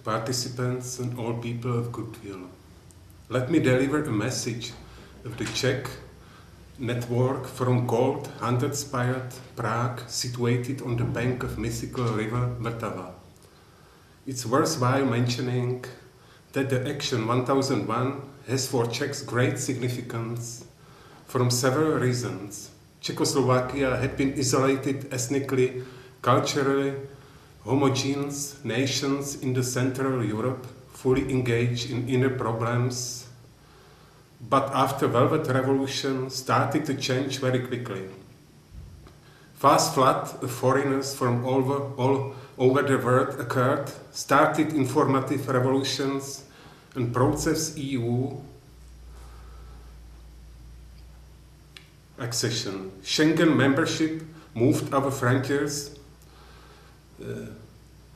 participants and all people of goodwill. Let me deliver a message of the Czech network from cold, hand-inspired Prague, situated on the bank of mythical river Vltava. It's worthwhile mentioning that the Action 1001 has for Czechs great significance from several reasons. Czechoslovakia had been isolated ethnically, culturally, homogeneous nations in the Central Europe, fully engaged in inner problems, but after Velvet Revolution started to change very quickly. Fast flood of foreigners from all over the world occurred, started informative revolutions and process EU accession. Schengen membership moved our frontiers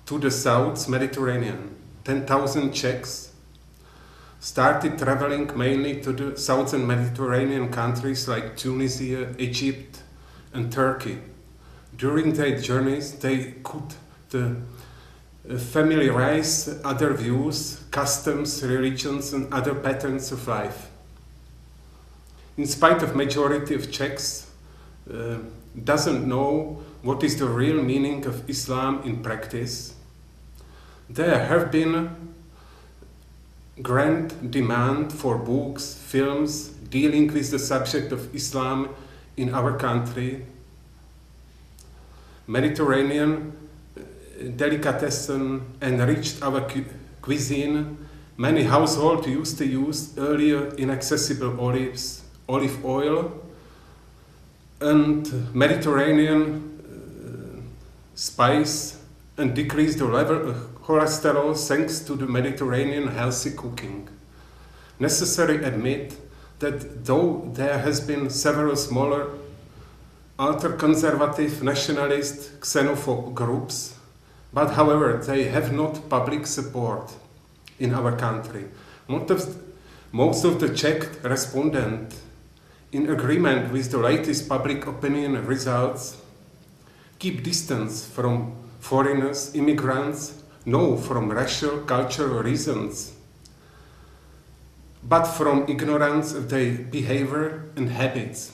to the South Mediterranean. 10,000 Czechs started traveling mainly to the southern Mediterranean countries like Tunisia, Egypt and Turkey. During their journeys they could familiarize other views, customs, religions and other patterns of life. In spite of majority of Czechs doesn't know what is the real meaning of Islam in practice, there have been grand demand for books, films dealing with the subject of Islam in our country. Mediterranean delicatessen enriched our cuisine. Many households used to use earlier inaccessible olives, olive oil, and Mediterranean spice, and decreased the level of cholesterol thanks to the Mediterranean healthy cooking. Necessary admit that though there has been several smaller ultra-conservative, nationalist, xenophobe groups, but however they have not public support in our country. Most of the Czech respondents, in agreement with the latest public opinion results, keep distance from foreigners, immigrants, no from racial, cultural reasons, but from ignorance of their behavior and habits.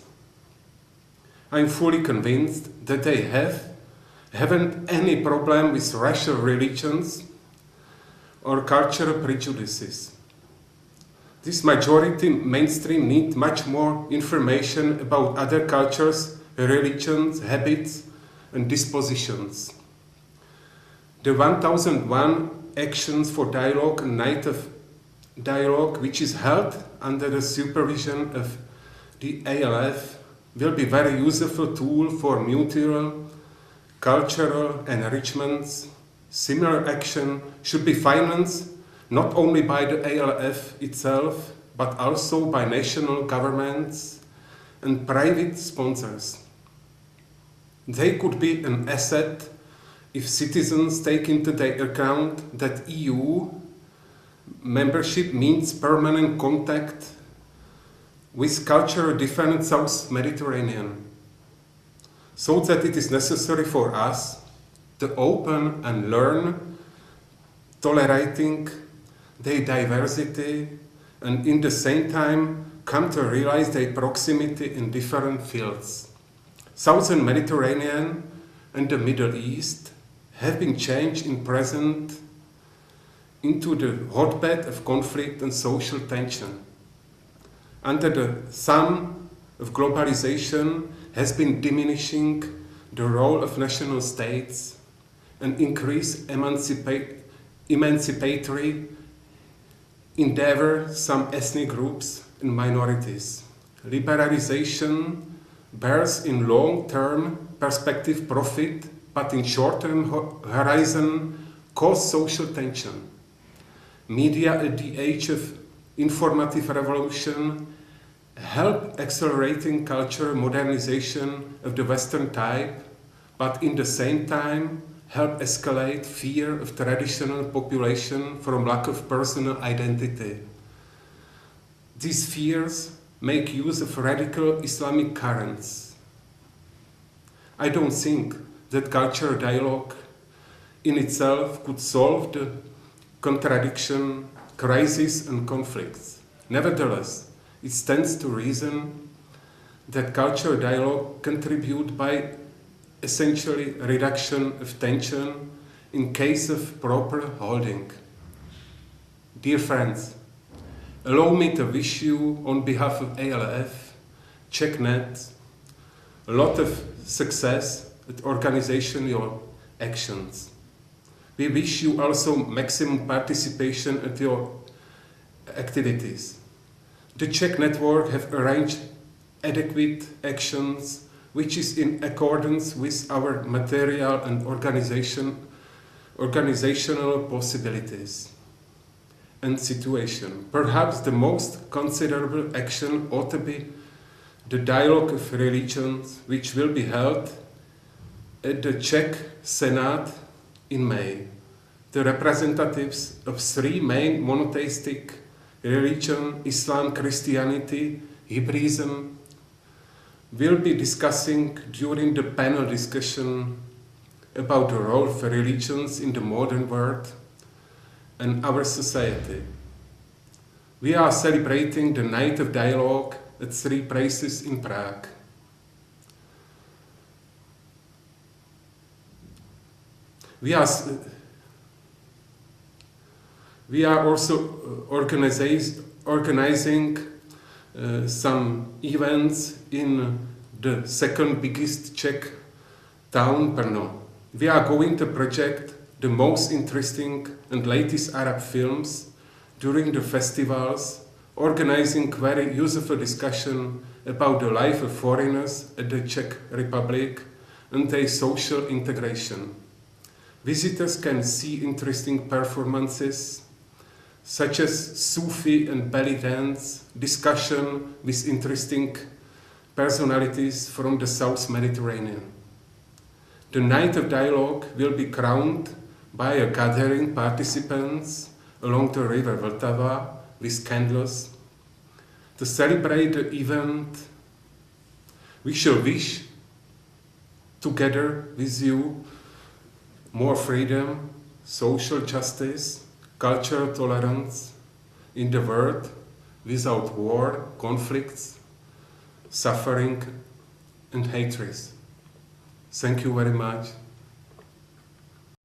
I'm fully convinced that they haven't any problem with racial religions or cultural prejudices. This majority mainstream need much more information about other cultures, religions, habits and dispositions. The 1001 Actions for Dialogue and Night of Dialogue, which is held under the supervision of the ALF, will be very useful tool for mutual cultural enrichments. Similar action should be financed not only by the ALF itself, but also by national governments and private sponsors. They could be an asset if citizens take into their account that EU membership means permanent contact with culturally different South Mediterranean, so that it is necessary for us to open and learn, tolerating their diversity, and in the same time come to realize their proximity in different fields. Southern Mediterranean and the Middle East have been changed in present into the hotbed of conflict and social tension. Under the thumb of globalization has been diminishing the role of national states and increased emancipatory endeavor some ethnic groups and minorities. Liberalization bears in long-term perspective profit, but in short-term horizon cause social tension. Media at the age of informative revolution help accelerating cultural modernization of the Western type, but in the same time help escalate fear of traditional population from lack of personal identity. These fears make use of radical Islamic currents. I don't think that cultural dialogue in itself could solve the contradiction, crises and conflicts. Nevertheless, it stands to reason that cultural dialogue contribute by essentially reduction of tension in case of proper holding. Dear friends, allow me to wish you on behalf of ALF, Czech Net, a lot of success at organizational actions. We wish you also maximum participation at your activities. The Czech Network have arranged adequate actions which is in accordance with our material and organizational possibilities and situation. Perhaps the most considerable action ought to be the dialogue of religions, which will be held at the Czech Senate in May. The representatives of three main monotheistic religions, Islam, Christianity, Hebrewism, will be discussing during the panel discussion about the role of religions in the modern world and our society. We are celebrating the Night of Dialogue at three places in Prague. We are also organizing some events in the second biggest Czech town, Brno. We are going to project the most interesting and latest Arab films during the festivals, organizing very useful discussion about the life of foreigners at the Czech Republic and their social integration. Visitors can see interesting performances such as Sufi and belly dance, discussion with interesting personalities from the South Mediterranean. The Night of Dialogue will be crowned by a gathering participants along the river Vltava with candles. To celebrate the event, we shall wish together with you more freedom, social justice, cultural tolerance in the world without war, conflicts, suffering and hatred. Thank you very much.